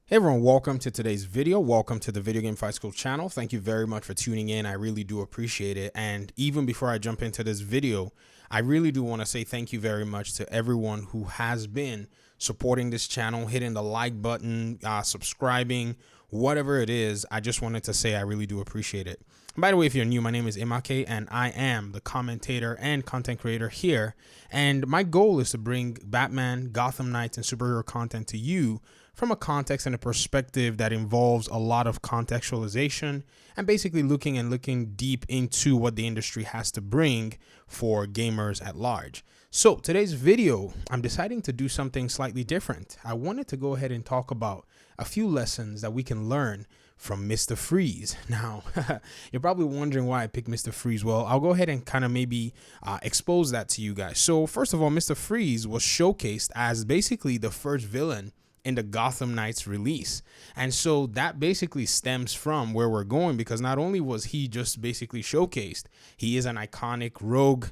Hey everyone, welcome to today's video. Welcome to the Video Game Fight School channel. Thank you very much for tuning in. I really do appreciate it. And even before I jump into this video, I really do want to say thank you very much to everyone who has been supporting this channel, hitting the like button, subscribing, whatever it is. I just wanted to say I really do appreciate it. By the way, if you're new, my name is Imake and I am the commentator and content creator here. And my goal is to bring Batman, Gotham Knights, and superhero content to you from a context and a perspective that involves a lot of contextualization and basically looking deep into what the industry has to bring for gamers at large. So today's video, I'm deciding to do something slightly different. I wanted to go ahead and talk about a few lessons that we can learn from Mr. Freeze. Now, you're probably wondering why I picked Mr. Freeze. Well, I'll go ahead and kind of maybe expose that to you guys. So first of all, Mr. Freeze was showcased as basically the first villain in the Gotham Knights release. And so that basically stems from where we're going, because not only was he just basically showcased, he is an iconic rogue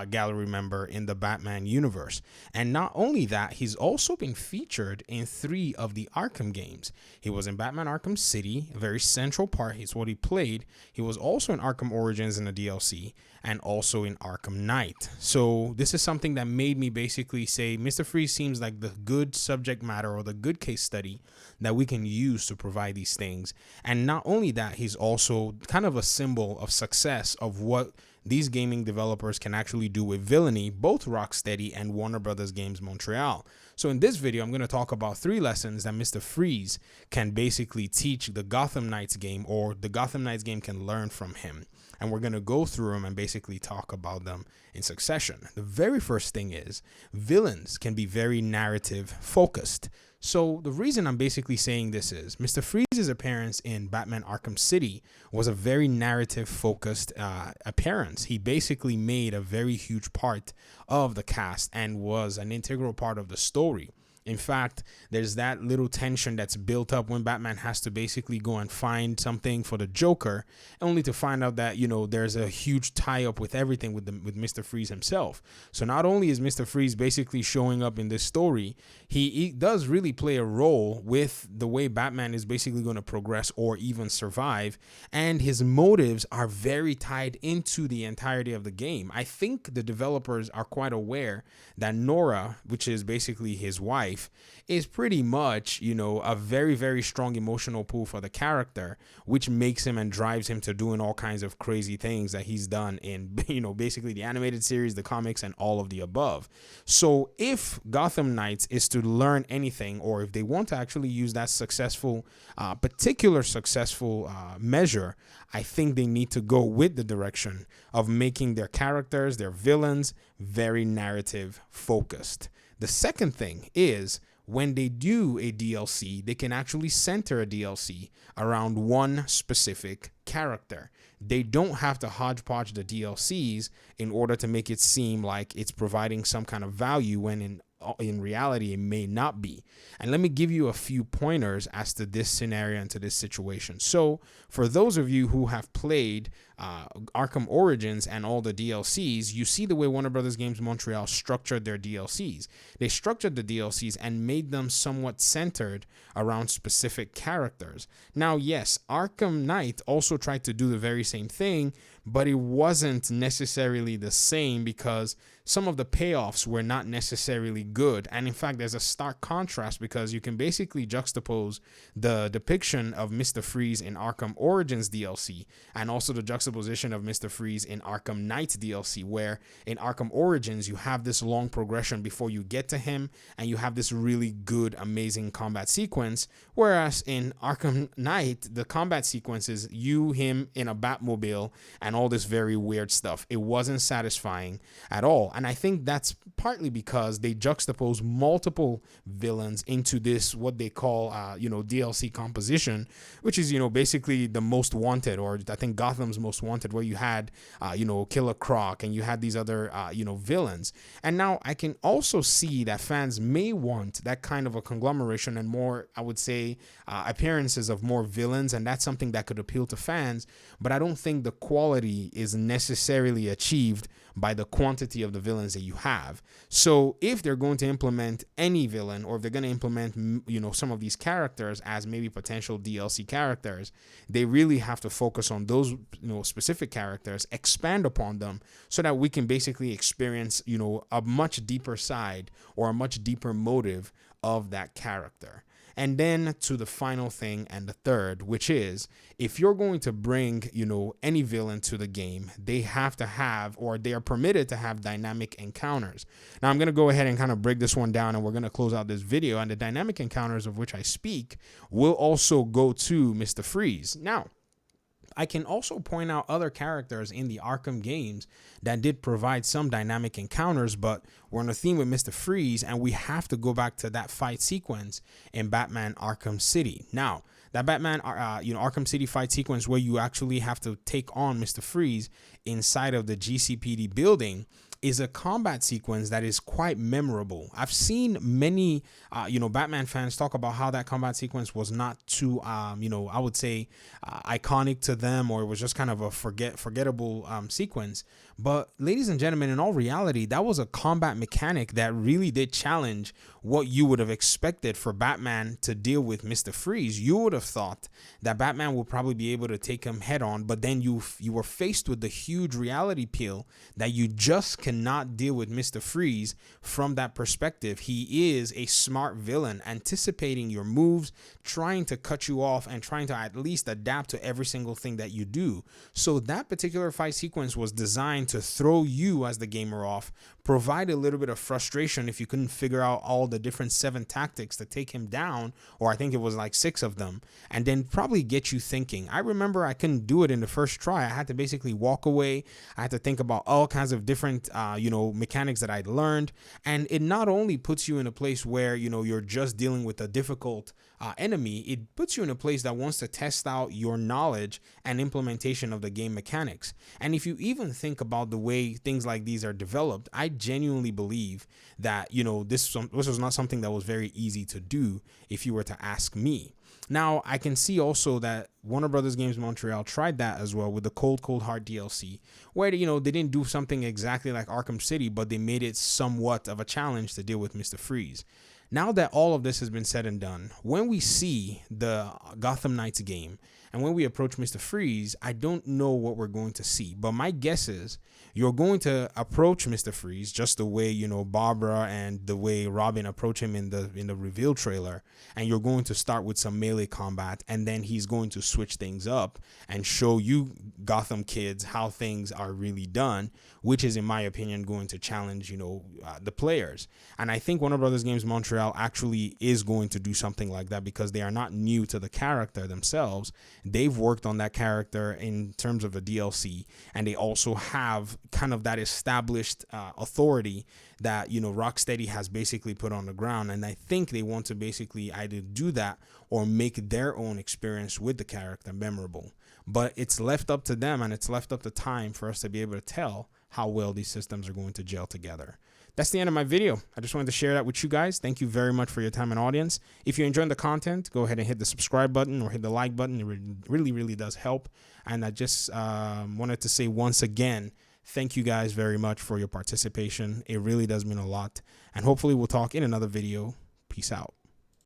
gallery member in the Batman universe. And not only that, he's also been featured in 3 of the Arkham games. He was in Batman Arkham City, a very central part. He's what he played. He was also in Arkham Origins in the DLC and also in Arkham Knight. So this is something that made me basically say Mr. Freeze seems like the good subject matter or the good case study that we can use to provide these things. And not only that, he's also kind of a symbol of success of what these gaming developers can actually do with villainy, both Rocksteady and Warner Brothers Games Montreal. So in this video, I'm going to talk about 3 lessons that Mr. Freeze can basically teach the Gotham Knights game, or the Gotham Knights game can learn from him. And we're going to go through them and basically talk about them in succession. The very first thing is villains can be very narrative focused. So the reason I'm basically saying this is Mr. Freeze's appearance in Batman Arkham City was a very narrative focused appearance. He basically made a very huge part of the cast and was an integral part of the story. In fact, there's that little tension that's built up when Batman has to basically go and find something for the Joker, only to find out that, there's a huge tie-up with everything with Mr. Freeze himself. So not only is Mr. Freeze basically showing up in this story, he does really play a role with the way Batman is basically going to progress or even survive, and his motives are very tied into the entirety of the game. I think the developers are quite aware that Nora, which is basically his wife, is pretty much, a very, very strong emotional pull for the character, which makes him and drives him to doing all kinds of crazy things that he's done in, basically the animated series, the comics, and all of the above. So if Gotham Knights is to learn anything, or if they want to actually use that particular successful measure, I think they need to go with the direction of making their characters, their villains, very narrative focused. The second thing is when they do a DLC, they can actually center a DLC around one specific character. They don't have to hodgepodge the DLCs in order to make it seem like it's providing some kind of value when in reality it may not be. And let me give you a few pointers as to this scenario and to this situation. So for those of you who have played Arkham Origins and all the DLCs, you see the way Warner Brothers Games Montreal structured their DLCs. They structured the DLCs and made them somewhat centered around specific characters. Now, yes, Arkham Knight also tried to do the very same thing, but it wasn't necessarily the same because some of the payoffs were not necessarily good. And in fact, there's a stark contrast because you can basically juxtapose the depiction of Mr. Freeze in Arkham Origins DLC and also the juxtaposition of Mr. Freeze in Arkham Knight DLC, where in Arkham Origins, you have this long progression before you get to him and you have this really good, amazing combat sequence. Whereas in Arkham Knight, the combat sequence is you, him in a Batmobile and all this very weird stuff. It wasn't satisfying at all. And I think that's partly because they juxtapose multiple villains into this, what they call, DLC composition, which is, basically the most wanted, or I think Gotham's most wanted, where you had, Killer Croc and you had these other, villains. And now I can also see that fans may want that kind of a conglomeration and more, I would say, appearances of more villains. And that's something that could appeal to fans. But I don't think the quality quality is necessarily achieved by the quantity of the villains that you have. So if they're going to implement any villain, or if they're going to implement, some of these characters as maybe potential DLC characters, they really have to focus on those, specific characters, expand upon them, so that we can basically experience, a much deeper side or a much deeper motive of that character. And then to the final thing, and the third, which is, if you're going to bring, any villain to the game, they have to have, or they are permitted to have, dynamic encounters. Now I'm going to go ahead and kind of break this one down, and we're going to close out this video. And the dynamic encounters of which I speak will also go to Mr. Freeze. Now, I can also point out other characters in the Arkham games that did provide some dynamic encounters, but we're on a theme with Mr. Freeze, and we have to go back to that fight sequence in Batman Arkham City. Now, that Batman, Arkham City fight sequence where you actually have to take on Mr. Freeze inside of the GCPD building is a combat sequence that is quite memorable. I've seen many, Batman fans talk about how that combat sequence was not too, I would say iconic to them, or it was just kind of a forgettable sequence. But ladies and gentlemen, in all reality, that was a combat mechanic that really did challenge what you would have expected for Batman to deal with Mr. Freeze. You would have thought that Batman would probably be able to take him head on, but then you were faced with the huge reality pill that you just cannot deal with Mr. Freeze from that perspective. He is a smart villain, anticipating your moves, trying to cut you off, and trying to at least adapt to every single thing that you do. So that particular fight sequence was designed to throw you as the gamer off, provide a little bit of frustration if you couldn't figure out all the different 7 tactics to take him down, or I think it was like 6 of them, and then probably get you thinking. I remember I couldn't do it in the first try. I had to basically walk away. I had to think about all kinds of different mechanics that I'd learned, and it not only puts you in a place where you're just dealing with a difficult enemy, it puts you in a place that wants to test out your knowledge and implementation of the game mechanics. And if you even think about the way things like these are developed, I genuinely believe that this was not something that was very easy to do if you were to ask me. Now, I can see also that Warner Brothers Games Montreal tried that as well with the Cold Heart DLC, where they didn't do something exactly like Arkham City, but they made it somewhat of a challenge to deal with Mr. Freeze. Now that all of this has been said and done, when we see the Gotham Knights game and when we approach Mr. Freeze, I don't know what we're going to see, but my guess is you're going to approach Mr. Freeze just the way Barbara and the way Robin approach him in the reveal trailer, and you're going to start with some melee combat, and then he's going to switch things up and show you Gotham kids how things are really done, which is, in my opinion, going to challenge the players. And I think Warner Brothers Games Montreal actually is going to do something like that, because they are not new to the character themselves. They've worked on that character in terms of the DLC, and they also have kind of that established authority that Rocksteady has basically put on the ground, and I think they want to basically either do that or make their own experience with the character memorable. But it's left up to them, and it's left up to time for us to be able to tell how well these systems are going to gel together. That's the end of my video. I just wanted to share that with you guys. Thank you very much for your time and audience. If you're enjoying the content, go ahead and hit the subscribe button or hit the like button. It really does help. And I just wanted to say once again, thank you guys very much for your participation. It really does mean a lot. And hopefully we'll talk in another video. Peace out.